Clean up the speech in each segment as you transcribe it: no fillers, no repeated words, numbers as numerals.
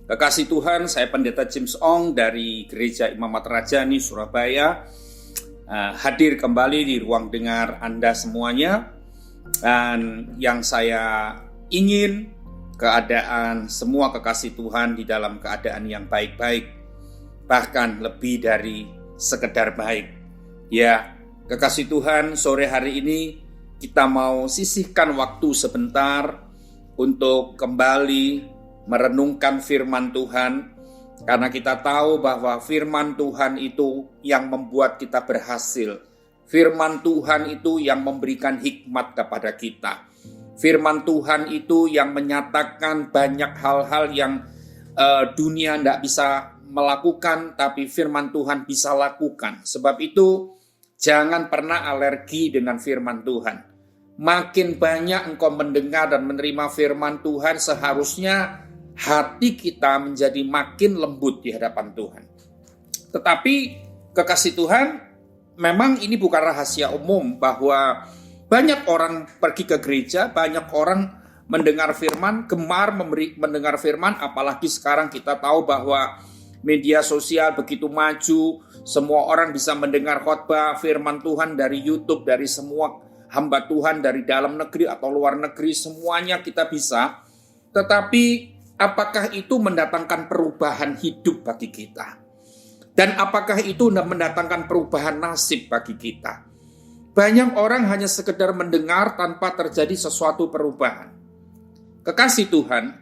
Kekasih Tuhan, saya Pendeta James Ong dari Gereja Imamat Rajani, Surabaya. Hadir kembali di ruang dengar Anda semuanya. Dan yang saya ingin, keadaan semua kekasih Tuhan di dalam keadaan yang baik-baik, bahkan lebih dari sekedar baik. Ya, kekasih Tuhan, sore hari ini kita mau sisihkan waktu sebentar untuk kembali merenungkan firman Tuhan, karena kita tahu bahwa firman Tuhan itu yang membuat kita berhasil. Firman Tuhan itu yang memberikan hikmat kepada kita. Firman Tuhan itu yang menyatakan banyak hal-hal yang dunia tidak bisa melakukan, tapi firman Tuhan bisa lakukan. Sebab itu jangan pernah alergi dengan firman Tuhan. Makin banyak engkau mendengar dan menerima firman Tuhan, seharusnya hati kita menjadi makin lembut di hadapan Tuhan. Tetapi kekasih Tuhan, memang ini bukan rahasia umum bahwa banyak orang pergi ke gereja, banyak orang mendengar firman, gemar mendengar firman, apalagi sekarang kita tahu bahwa media sosial begitu maju, semua orang bisa mendengar khotbah firman Tuhan dari YouTube, dari semua hamba Tuhan dari dalam negeri atau luar negeri, semuanya kita bisa. Tetapi apakah itu mendatangkan perubahan hidup bagi kita? Dan apakah itu mendatangkan perubahan nasib bagi kita? Banyak orang hanya sekedar mendengar tanpa terjadi sesuatu perubahan. Kekasih Tuhan,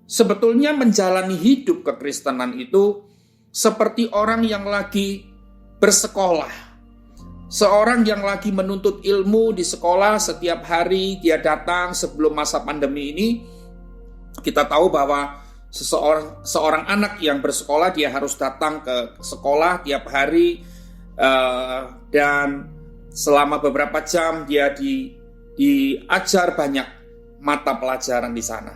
sebetulnya menjalani hidup kekristenan itu seperti orang yang lagi bersekolah. Seorang yang lagi menuntut ilmu di sekolah, setiap hari dia datang sebelum masa pandemi ini. Kita tahu bahwa seorang anak yang bersekolah, dia harus datang ke sekolah tiap hari, dan selama beberapa jam dia diajar banyak mata pelajaran di sana.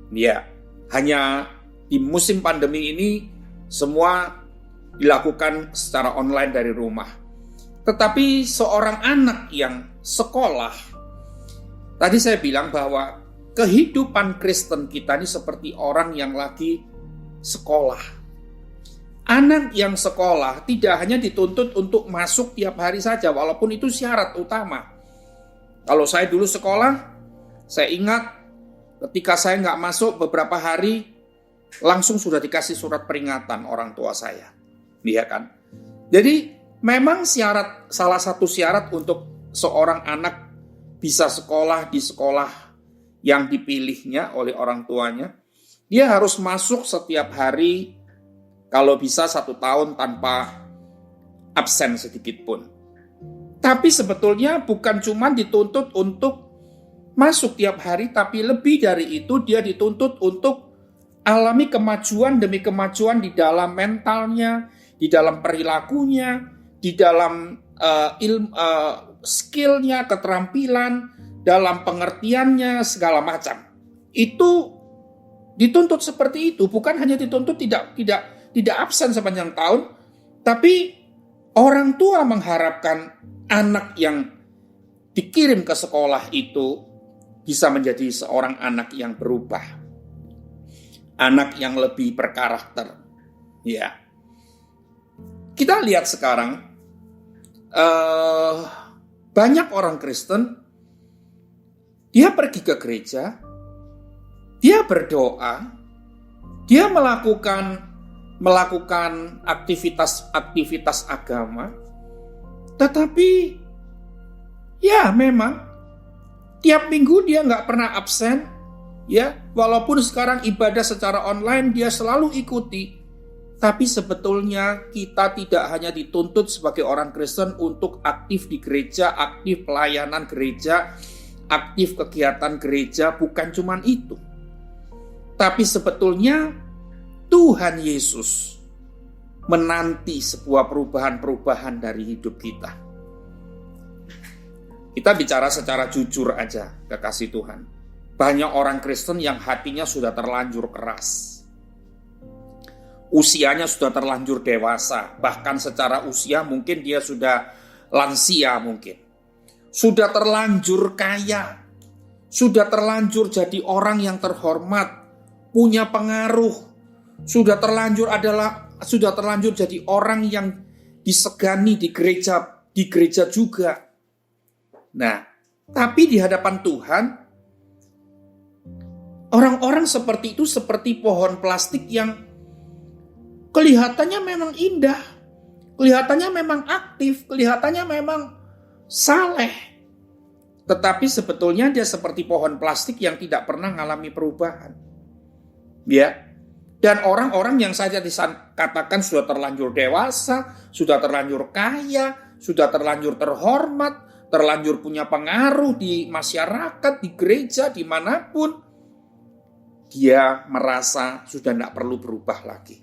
Ya, hanya di musim pandemi ini semua dilakukan secara online dari rumah. Tetapi seorang anak yang sekolah, tadi saya bilang bahwa kehidupan Kristen kita ini seperti orang yang lagi sekolah. Anak yang sekolah tidak hanya dituntut untuk masuk tiap hari saja, walaupun itu syarat utama. Kalau saya dulu sekolah, saya ingat ketika saya nggak masuk beberapa hari, langsung sudah dikasih surat peringatan orang tua saya. Iya kan? Jadi memang salah satu syarat untuk seorang anak bisa sekolah di sekolah yang dipilihnya oleh orang tuanya, dia harus masuk setiap hari, kalau bisa 1 tahun tanpa absen sedikit pun. Tapi sebetulnya bukan cuma dituntut untuk masuk tiap hari, tapi lebih dari itu dia dituntut untuk alami kemajuan demi kemajuan di dalam mentalnya, di dalam perilakunya, di dalam skillnya, keterampilan, dalam pengertiannya, segala macam. Itu dituntut seperti itu, bukan hanya dituntut tidak absen sepanjang tahun, tapi orang tua mengharapkan anak yang dikirim ke sekolah itu bisa menjadi seorang anak yang berubah, anak yang lebih berkarakter. Ya, kita lihat sekarang banyak orang Kristen, dia pergi ke gereja, dia berdoa, dia melakukan aktivitas agama, tetapi ya memang tiap minggu dia nggak pernah absen, ya walaupun sekarang ibadah secara online dia selalu ikuti, tapi sebetulnya kita tidak hanya dituntut sebagai orang Kristen untuk aktif di gereja, aktif pelayanan gereja, aktif kegiatan gereja, bukan cuma itu. Tapi sebetulnya Tuhan Yesus menanti sebuah perubahan-perubahan dari hidup kita. Kita bicara secara jujur aja, kekasih Tuhan. Banyak orang Kristen yang hatinya sudah terlanjur keras. Usianya sudah terlanjur dewasa, bahkan secara usia mungkin dia sudah lansia mungkin. Sudah terlanjur kaya, sudah terlanjur jadi orang yang terhormat, punya pengaruh, sudah terlanjur jadi orang yang disegani di gereja juga. Nah, tapi di hadapan Tuhan, orang-orang seperti itu seperti pohon plastik yang kelihatannya memang indah, kelihatannya memang aktif, kelihatannya memang saleh. Tetapi sebetulnya dia seperti pohon plastik yang tidak pernah mengalami perubahan. Ya. Dan orang-orang yang saja dikatakan sudah terlanjur dewasa, sudah terlanjur kaya, sudah terlanjur terhormat, terlanjur punya pengaruh di masyarakat, di gereja, dimanapun, dia merasa sudah tidak perlu berubah lagi.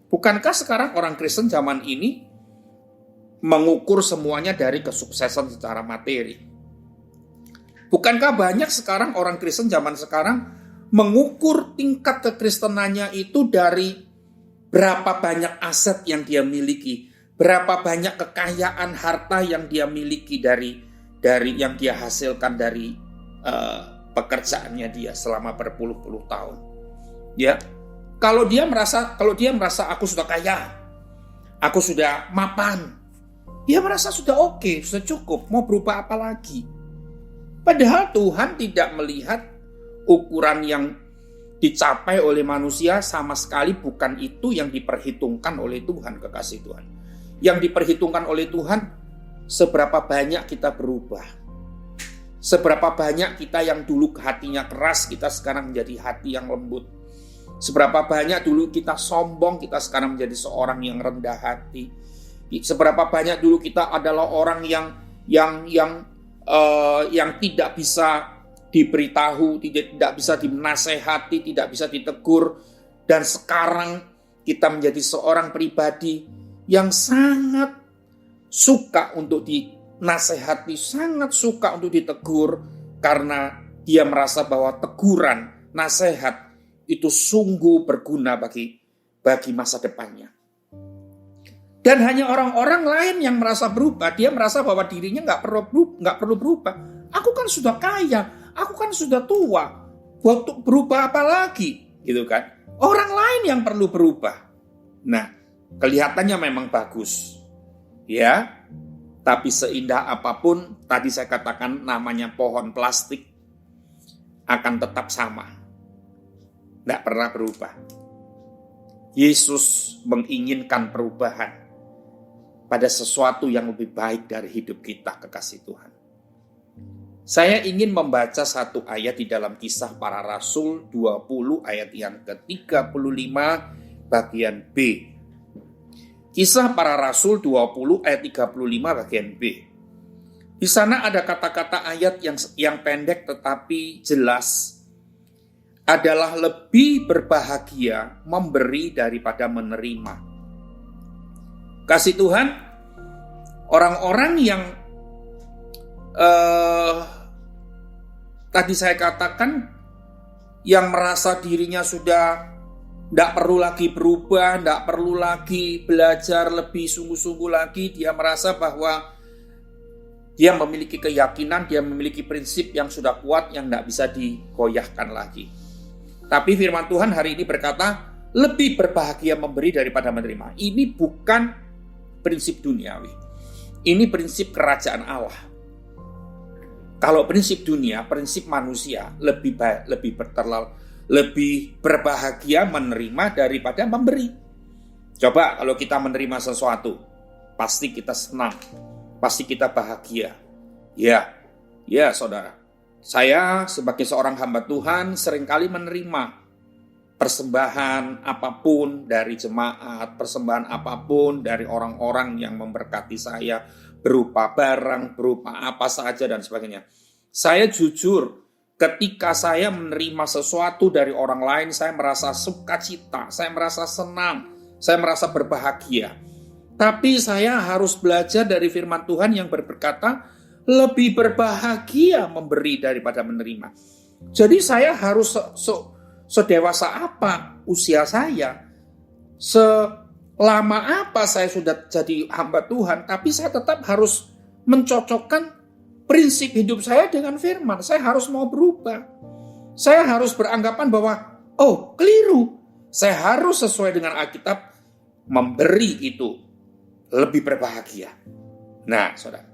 Bukankah sekarang orang Kristen zaman ini mengukur semuanya dari kesuksesan secara materi? Bukankah banyak sekarang orang Kristen zaman sekarang mengukur tingkat kekristenannya itu dari berapa banyak aset yang dia miliki, berapa banyak kekayaan harta yang dia miliki dari yang dia hasilkan dari pekerjaannya dia selama berpuluh-puluh tahun. Ya, kalau dia merasa aku sudah kaya, aku sudah mapan, dia merasa sudah oke, sudah cukup, mau berubah apa lagi? Padahal Tuhan tidak melihat ukuran yang dicapai oleh manusia, sama sekali bukan itu yang diperhitungkan oleh Tuhan, kekasih Tuhan. Yang diperhitungkan oleh Tuhan, seberapa banyak kita berubah. Seberapa banyak kita yang dulu hatinya keras, kita sekarang menjadi hati yang lembut. Seberapa banyak dulu kita sombong, kita sekarang menjadi seorang yang rendah hati. Seberapa banyak dulu kita adalah orang yang tidak bisa diberitahu, tidak bisa dinasehati, tidak bisa ditegur, dan sekarang kita menjadi seorang pribadi yang sangat suka untuk dinasehati, sangat suka untuk ditegur, karena dia merasa bahwa teguran, nasihat itu sungguh berguna bagi masa depannya. Dan hanya orang-orang lain yang merasa berubah, dia merasa bahwa dirinya nggak perlu berubah. Aku kan sudah kaya, aku kan sudah tua, buat berubah apa lagi, gitu kan? Orang lain yang perlu berubah. Nah, kelihatannya memang bagus, ya. Tapi seindah apapun, tadi saya katakan namanya pohon plastik, akan tetap sama, tidak pernah berubah. Yesus menginginkan perubahan pada sesuatu yang lebih baik dari hidup kita, kekasih Tuhan. Saya ingin membaca satu ayat di dalam Kisah Para Rasul 20 ayat yang ke-35 bagian B. Kisah Para Rasul 20 ayat 35 bagian B. Di sana ada kata-kata ayat yang pendek tetapi jelas. Adalah lebih berbahagia memberi daripada menerima. Kasih Tuhan, orang-orang yang tadi saya katakan, yang merasa dirinya sudah tidak perlu lagi berubah, tidak perlu lagi belajar lebih sungguh-sungguh lagi, dia merasa bahwa dia memiliki keyakinan, dia memiliki prinsip yang sudah kuat, yang tidak bisa digoyahkan lagi. Tapi firman Tuhan hari ini berkata, lebih berbahagia memberi daripada menerima. Ini bukan prinsip duniawi. Ini prinsip kerajaan Allah. Kalau prinsip dunia, prinsip manusia lebih berbahagia menerima daripada memberi. Coba kalau kita menerima sesuatu, pasti kita senang, pasti kita bahagia. Ya saudara. Saya sebagai seorang hamba Tuhan seringkali menerima persembahan apapun dari jemaat, persembahan apapun dari orang-orang yang memberkati saya, berupa barang, berupa apa saja dan sebagainya. Saya jujur, ketika saya menerima sesuatu dari orang lain, saya merasa sukacita, saya merasa senang, saya merasa berbahagia. Tapi saya harus belajar dari firman Tuhan yang berkata, lebih berbahagia memberi daripada menerima. Jadi saya harus sedewasa apa usia saya, selama apa saya sudah jadi hamba Tuhan, tapi saya tetap harus mencocokkan prinsip hidup saya dengan firman. Saya harus mau berubah. Saya harus beranggapan bahwa, keliru. Saya harus sesuai dengan Alkitab, memberi itu lebih berbahagia. Nah, saudara,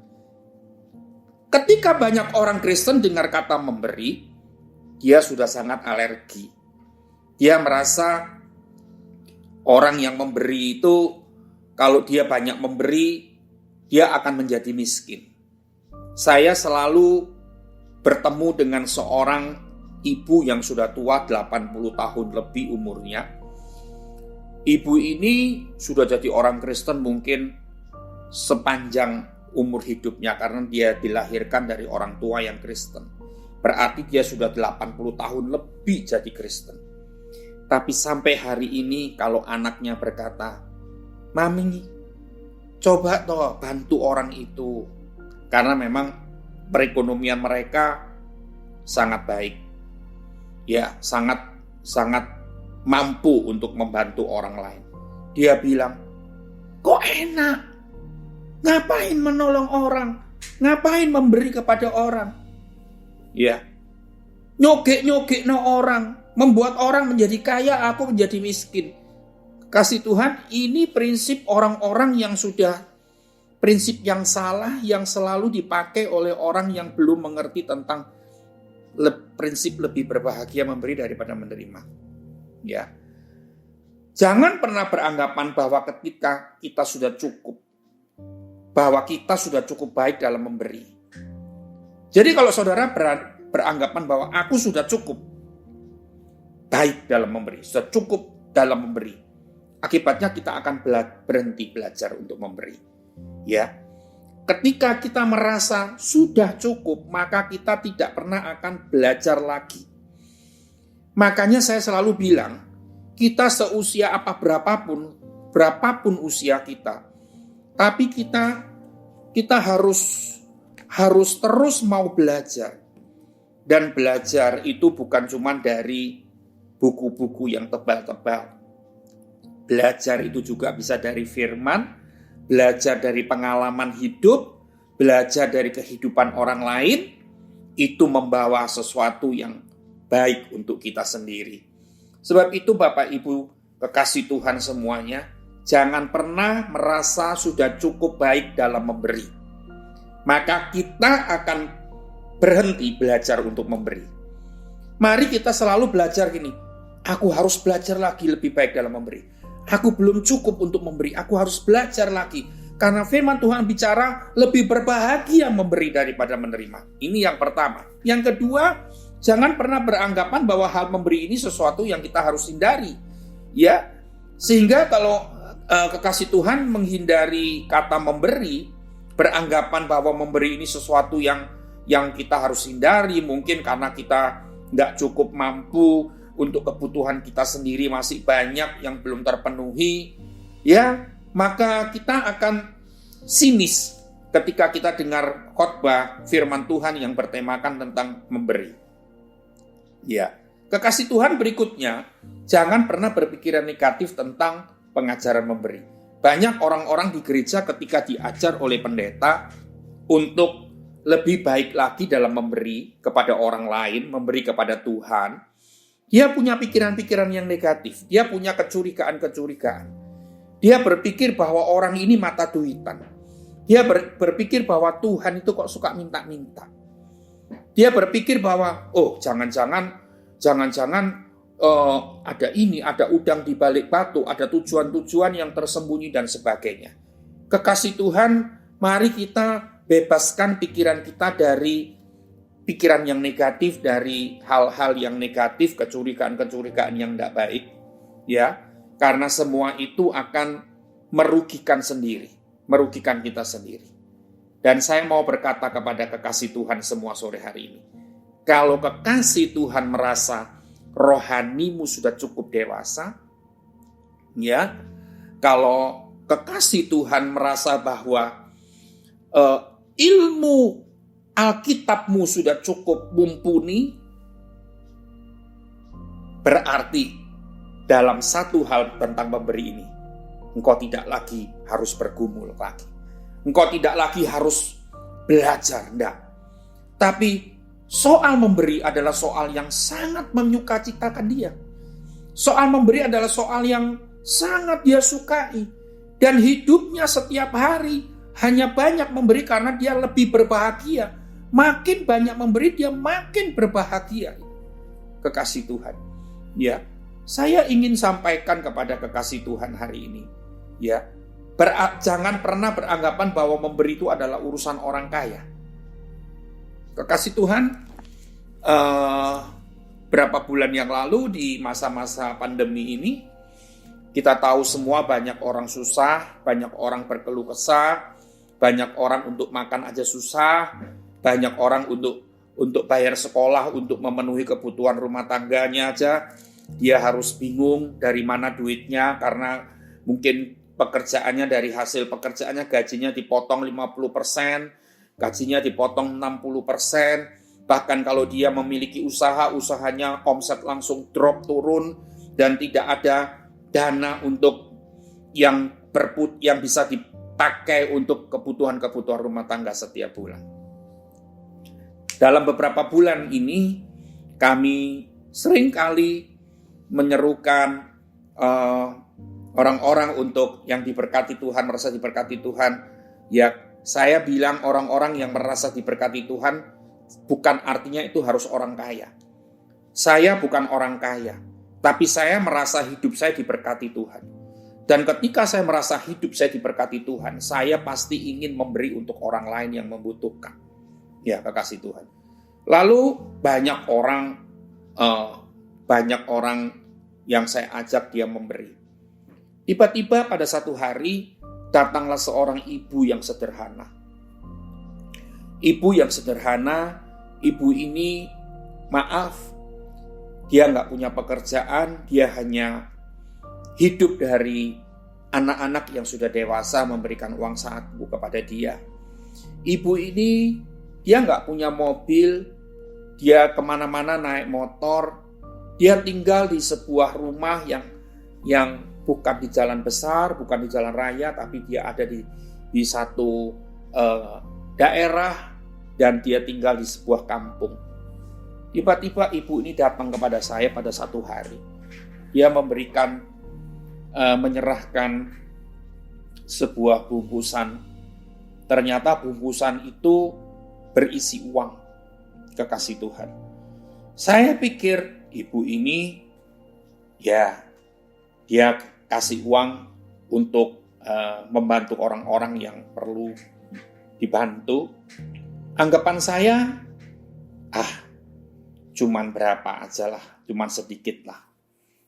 ketika banyak orang Kristen dengar kata memberi, dia sudah sangat alergi. Dia merasa orang yang memberi itu, kalau dia banyak memberi, dia akan menjadi miskin. Saya selalu bertemu dengan seorang ibu yang sudah tua, 80 tahun lebih umurnya. Ibu ini sudah jadi orang Kristen mungkin sepanjang umur hidupnya, karena dia dilahirkan dari orang tua yang Kristen. Berarti dia sudah 80 tahun lebih jadi Kristen. Tapi sampai hari ini kalau anaknya berkata, "Mami, coba toh bantu orang itu." Karena memang perekonomian mereka sangat baik. Ya, sangat mampu untuk membantu orang lain. Dia bilang, "Kok enak? Ngapain menolong orang? Ngapain memberi kepada orang?" Ya, nyogek-nyogek no orang, membuat orang menjadi kaya, aku menjadi miskin. Kasih Tuhan, ini prinsip orang-orang yang sudah, prinsip yang salah yang selalu dipakai oleh orang yang belum mengerti tentang prinsip lebih berbahagia memberi daripada menerima. Ya, jangan pernah beranggapan bahwa ketika kita sudah cukup, bahwa kita sudah cukup baik dalam memberi. Jadi kalau saudara beranggapan bahwa aku sudah cukup baik dalam memberi, sudah cukup dalam memberi, akibatnya kita akan berhenti belajar untuk memberi. Ya, ketika kita merasa sudah cukup, maka kita tidak pernah akan belajar lagi. Makanya saya selalu bilang, kita seusia berapapun usia kita, tapi kita harus terus mau belajar. Dan belajar itu bukan cuma dari buku-buku yang tebal-tebal. Belajar itu juga bisa dari firman, belajar dari pengalaman hidup, belajar dari kehidupan orang lain. Itu membawa sesuatu yang baik untuk kita sendiri. Sebab itu Bapak Ibu kekasih Tuhan semuanya, jangan pernah merasa sudah cukup baik dalam memberi. Maka kita akan berhenti belajar untuk memberi. Mari kita selalu belajar gini, aku harus belajar lagi lebih baik dalam memberi. Aku belum cukup untuk memberi, aku harus belajar lagi. Karena firman Tuhan bicara lebih berbahagia memberi daripada menerima. Ini yang pertama. Yang kedua, jangan pernah beranggapan bahwa hal memberi ini sesuatu yang kita harus hindari. Ya, sehingga kalau kekasih Tuhan menghindari kata memberi, beranggapan bahwa memberi ini sesuatu yang kita harus hindari, mungkin karena kita nggak cukup mampu, untuk kebutuhan kita sendiri masih banyak yang belum terpenuhi, ya, maka kita akan sinis ketika kita dengar khotbah firman Tuhan yang bertemakan tentang memberi. Ya, kekasih Tuhan berikutnya, jangan pernah berpikiran negatif tentang pengajaran memberi. Banyak orang-orang di gereja ketika diajar oleh pendeta untuk lebih baik lagi dalam memberi kepada orang lain, memberi kepada Tuhan, dia punya pikiran-pikiran yang negatif. Dia punya kecurigaan-kecurigaan. Dia berpikir bahwa orang ini mata duitan. Dia berpikir bahwa Tuhan itu kok suka minta-minta. Dia berpikir bahwa, jangan-jangan ada udang di balik batu, ada tujuan-tujuan yang tersembunyi dan sebagainya. Kekasih Tuhan, mari kita bebaskan pikiran kita dari pikiran yang negatif, dari hal-hal yang negatif, kecurigaan-kecurigaan yang tidak baik, ya, karena semua itu akan merugikan kita sendiri. Dan saya mau berkata kepada kekasih Tuhan semua sore hari ini, kalau kekasih Tuhan merasa rohanimu sudah cukup dewasa, ya, kalau kekasih Tuhan merasa bahwa ilmu Alkitabmu sudah cukup mumpuni, berarti dalam satu hal tentang memberi ini, engkau tidak lagi harus bergumul lagi. Engkau tidak lagi harus belajar, enggak. Tapi soal memberi adalah soal yang sangat menyukacitakan dia. Soal memberi adalah soal yang sangat dia sukai. Dan hidupnya setiap hari hanya banyak memberi karena dia lebih berbahagia. Makin banyak memberi, dia makin berbahagia. Kekasih Tuhan. Ya, saya ingin sampaikan kepada kekasih Tuhan hari ini. Ya, jangan pernah beranggapan bahwa memberi itu adalah urusan orang kaya. Kekasih Tuhan, berapa bulan yang lalu di masa-masa pandemi ini, kita tahu semua banyak orang susah, banyak orang berkeluh kesah, banyak orang untuk makan aja susah, banyak orang untuk bayar sekolah, untuk memenuhi kebutuhan rumah tangganya aja, dia harus bingung dari mana duitnya karena mungkin pekerjaannya dari hasil pekerjaannya gajinya dipotong 50%, gajinya dipotong 60%, bahkan kalau dia memiliki usaha, usahanya omset langsung drop turun dan tidak ada dana untuk yang bisa dipakai untuk kebutuhan-kebutuhan rumah tangga setiap bulan. Dalam beberapa bulan ini kami seringkali menyerukan orang-orang untuk yang diberkati Tuhan, merasa diberkati Tuhan. Ya, saya bilang orang-orang yang merasa diberkati Tuhan bukan artinya itu harus orang kaya. Saya bukan orang kaya, tapi saya merasa hidup saya diberkati Tuhan. Dan ketika saya merasa hidup saya diberkati Tuhan, saya pasti ingin memberi untuk orang lain yang membutuhkan. Ya, kekasih Tuhan. Lalu banyak orang yang saya ajak dia memberi. Tiba-tiba pada satu hari datanglah seorang ibu yang sederhana. Ibu yang sederhana, ibu ini maaf, dia nggak punya pekerjaan, dia hanya hidup dari anak-anak yang sudah dewasa memberikan uang saku kepada dia. Ibu ini dia nggak punya mobil, dia kemana-mana naik motor, dia tinggal di sebuah rumah yang bukan di jalan besar, bukan di jalan raya, tapi dia ada di satu daerah dan dia tinggal di sebuah kampung. Tiba-tiba ibu ini datang kepada saya pada satu hari. Dia menyerahkan sebuah bungkusan. Ternyata bungkusan itu berisi uang, kekasih Tuhan. Saya pikir ibu ini, ya, dia kasih uang untuk membantu orang-orang yang perlu dibantu. Anggapan saya, cuman berapa aja lah, cuman sedikit lah,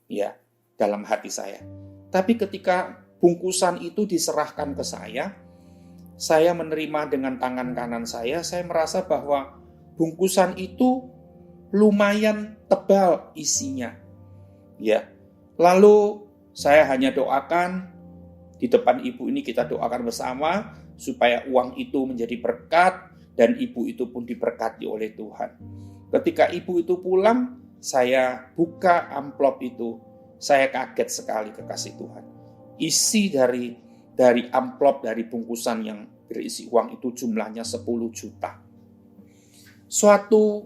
ya, dalam hati saya. Tapi ketika bungkusan itu diserahkan ke saya menerima dengan tangan kanan saya merasa bahwa bungkusan itu lumayan tebal isinya, ya. Lalu saya hanya doakan di depan ibu ini, kita doakan bersama supaya uang itu menjadi berkat dan ibu itu pun diberkati oleh Tuhan. Ketika ibu itu pulang, saya buka amplop itu, saya kaget sekali, kekasih Tuhan. Isi dari amplop, dari bungkusan yang berisi uang itu jumlahnya 10 juta. Suatu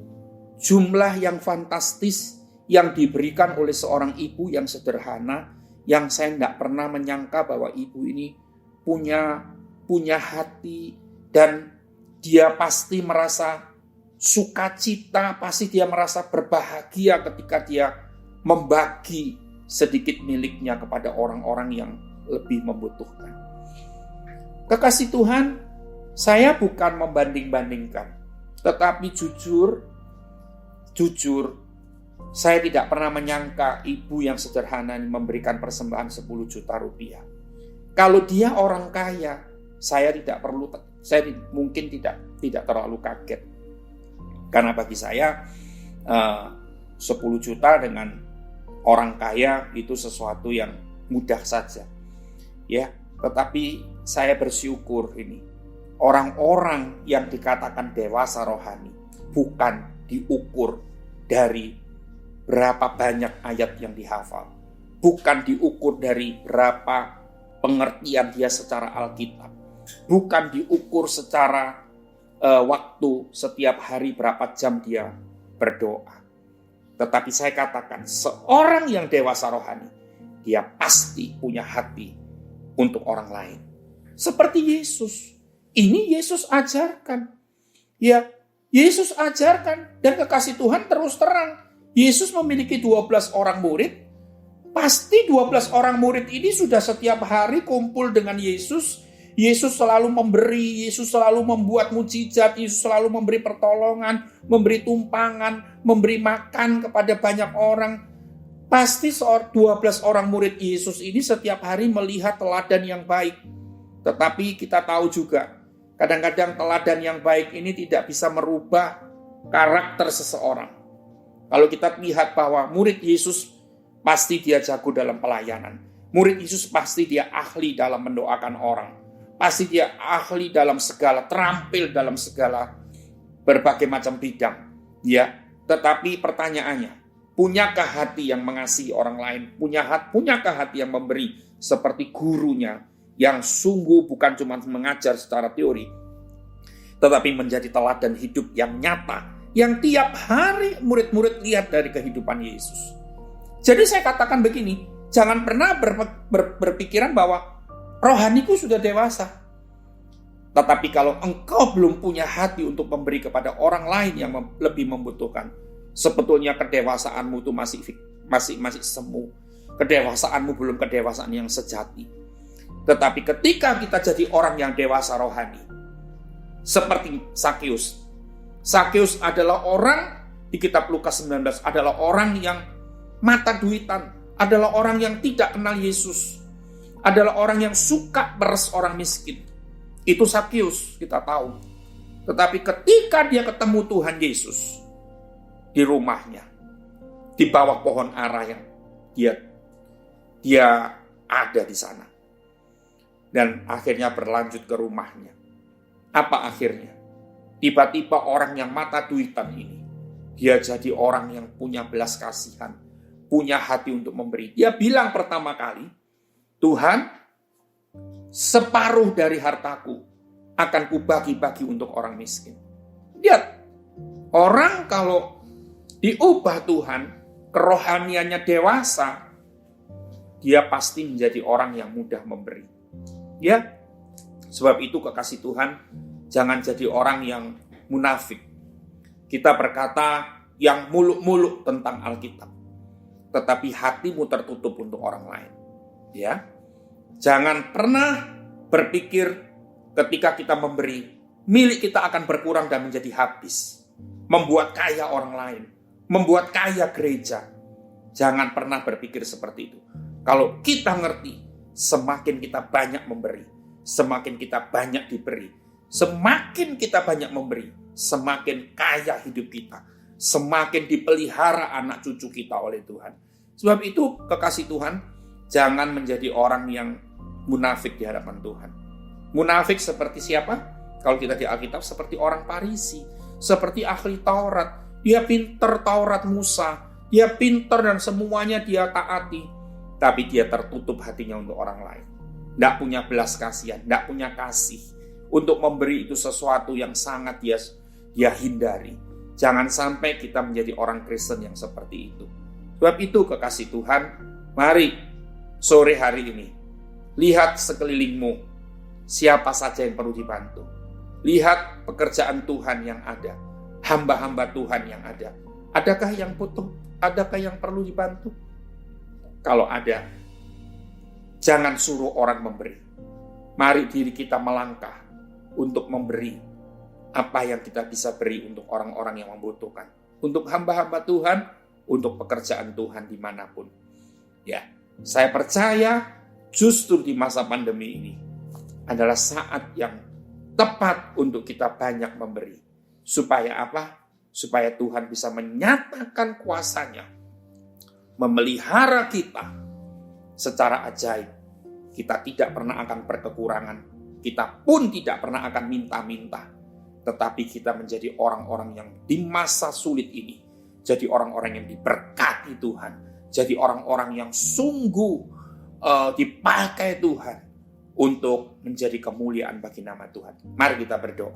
jumlah yang fantastis yang diberikan oleh seorang ibu yang sederhana, yang saya tidak pernah menyangka bahwa ibu ini punya hati dan dia pasti merasa sukacita, pasti dia merasa berbahagia ketika dia membagi sedikit miliknya kepada orang-orang yang lebih membutuhkan. Kekasih Tuhan, saya bukan membanding-bandingkan, tetapi jujur, saya tidak pernah menyangka ibu yang sederhana ini memberikan persembahan 10 juta rupiah. Kalau dia orang kaya, saya mungkin tidak terlalu kaget. Karena bagi saya 10 juta dengan orang kaya itu sesuatu yang mudah saja. Ya, tetapi saya bersyukur ini. Orang-orang yang dikatakan dewasa rohani bukan diukur dari berapa banyak ayat yang dihafal. Bukan diukur dari berapa pengertian dia secara Alkitab. Bukan diukur secara waktu setiap hari berapa jam dia berdoa. Tetapi saya katakan, seorang yang dewasa rohani, dia pasti punya hati untuk orang lain. Seperti Yesus. Ini Yesus ajarkan. Ya, Yesus ajarkan dan kekasih Tuhan terus terang. Yesus memiliki 12 orang murid. Pasti 12 orang murid ini sudah setiap hari kumpul dengan Yesus. Yesus selalu memberi, Yesus selalu membuat mujizat, Yesus selalu memberi pertolongan, memberi tumpangan, memberi makan kepada banyak orang. Pasti 12 orang murid Yesus ini setiap hari melihat teladan yang baik. Tetapi kita tahu juga, kadang-kadang teladan yang baik ini tidak bisa merubah karakter seseorang. Kalau kita lihat bahwa murid Yesus pasti dia jago dalam pelayanan. Murid Yesus pasti dia ahli dalam mendoakan orang. Pasti dia ahli dalam segala, terampil dalam segala berbagai macam bidang. Ya, tetapi pertanyaannya, punyakah hati yang mengasihi orang lain? Punyakah hati yang memberi seperti gurunya yang sungguh bukan cuma mengajar secara teori, tetapi menjadi teladan hidup yang nyata, yang tiap hari murid-murid lihat dari kehidupan Yesus. Jadi saya katakan begini, jangan pernah berpikiran bahwa rohaniku sudah dewasa. Tetapi kalau engkau belum punya hati untuk memberi kepada orang lain yang lebih membutuhkan, sebetulnya kedewasaanmu itu masih semu. Kedewasaanmu belum kedewasaan yang sejati. Tetapi ketika kita jadi orang yang dewasa rohani, seperti Sakeus. Sakeus adalah orang, di kitab Lukas 19, adalah orang yang mata duitan, adalah orang yang tidak kenal Yesus, adalah orang yang suka meres orang miskin. Itu Sakeus, kita tahu. Tetapi ketika dia ketemu Tuhan Yesus di rumahnya, di bawah pohon ara yang dia ada di sana, dan akhirnya berlanjut ke rumahnya. Apa akhirnya? Tiba-tiba orang yang mata duitan ini, dia jadi orang yang punya belas kasihan, punya hati untuk memberi. Dia bilang pertama kali, Tuhan, separuh dari hartaku akan kubagi-bagi untuk orang miskin. Lihat, orang kalau diubah Tuhan, kerohaniannya dewasa, dia pasti menjadi orang yang mudah memberi. Ya, sebab itu kekasih Tuhan, jangan jadi orang yang munafik. Kita berkata yang muluk-muluk tentang Alkitab, tetapi hatimu tertutup untuk orang lain. Ya, jangan pernah berpikir ketika kita memberi, milik kita akan berkurang dan menjadi habis, membuat kaya orang lain, membuat kaya gereja. Jangan pernah berpikir seperti itu. Kalau kita ngerti, semakin kita banyak memberi, semakin kita banyak diberi, semakin kita banyak memberi, semakin kaya hidup kita, semakin dipelihara anak cucu kita oleh Tuhan. Sebab itu kekasih Tuhan, jangan menjadi orang yang munafik di hadapan Tuhan. Munafik seperti siapa? Kalau kita di Alkitab seperti orang Farisi, seperti ahli Taurat. Dia pinter Taurat Musa, dia pinter dan semuanya dia taati. Tapi dia tertutup hatinya untuk orang lain. Tidak punya belas kasihan, tidak punya kasih. Untuk memberi itu sesuatu yang sangat dia hindari. Jangan sampai kita menjadi orang Kristen yang seperti itu. Sebab itu kekasih Tuhan, mari sore hari ini, lihat sekelilingmu, siapa saja yang perlu dibantu. Lihat pekerjaan Tuhan yang ada, hamba-hamba Tuhan yang ada. Adakah yang butuh? Adakah yang perlu dibantu? Kalau ada, jangan suruh orang memberi. Mari diri kita melangkah untuk memberi apa yang kita bisa beri untuk orang-orang yang membutuhkan. Untuk hamba-hamba Tuhan, untuk pekerjaan Tuhan dimanapun. Ya, saya percaya justru di masa pandemi ini adalah saat yang tepat untuk kita banyak memberi. Supaya apa? Supaya Tuhan bisa menyatakan kuasa-Nya, memelihara kita secara ajaib. Kita tidak pernah akan berkekurangan. Kita pun tidak pernah akan minta-minta. Tetapi kita menjadi orang-orang yang di masa sulit ini, jadi orang-orang yang diberkati Tuhan. Jadi orang-orang yang sungguh dipakai Tuhan untuk menjadi kemuliaan bagi nama Tuhan. Mari kita berdoa.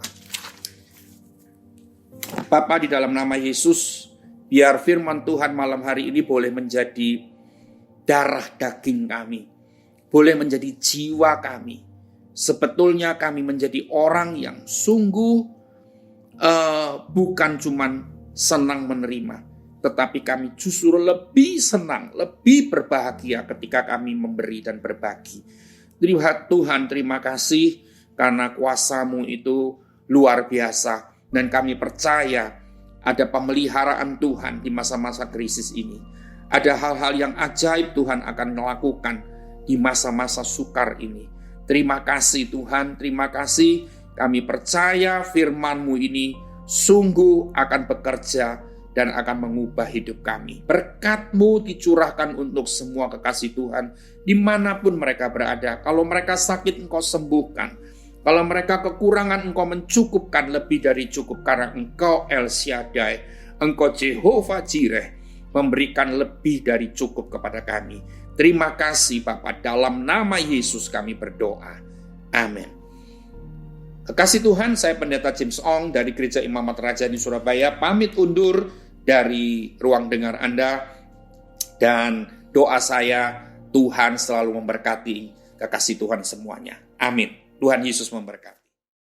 Bapa, di dalam nama Yesus, Biar firman Tuhan malam hari ini boleh menjadi darah daging kami, boleh menjadi jiwa kami. Sebetulnya kami menjadi orang yang sungguh bukan cuman senang menerima, tetapi kami justru lebih senang, lebih berbahagia ketika kami memberi dan berbagi. Tuhan, terima kasih karena kuasa-Mu itu luar biasa, dan kami percaya ada pemeliharaan Tuhan di masa-masa krisis ini. Ada hal-hal yang ajaib Tuhan akan melakukan di masa-masa sukar ini. Terima kasih Tuhan, terima kasih. Kami percaya firman-Mu ini sungguh akan bekerja dan akan mengubah hidup kami. Berkat-Mu dicurahkan untuk semua kekasih Tuhan dimanapun mereka berada. Kalau mereka sakit, Engkau sembuhkan. Kalau mereka kekurangan, Engkau mencukupkan lebih dari cukup, karena Engkau El Shaddai, Engkau Jehovah Jireh, memberikan lebih dari cukup kepada kami. Terima kasih Bapa, dalam nama Yesus kami berdoa. Amin. Kekasih Tuhan, saya Pendeta James Ong dari Gereja Imamat Rajani Surabaya, pamit undur dari ruang dengar Anda, dan doa saya Tuhan selalu memberkati kekasih Tuhan semuanya. Amin. Tuhan Yesus memberkati.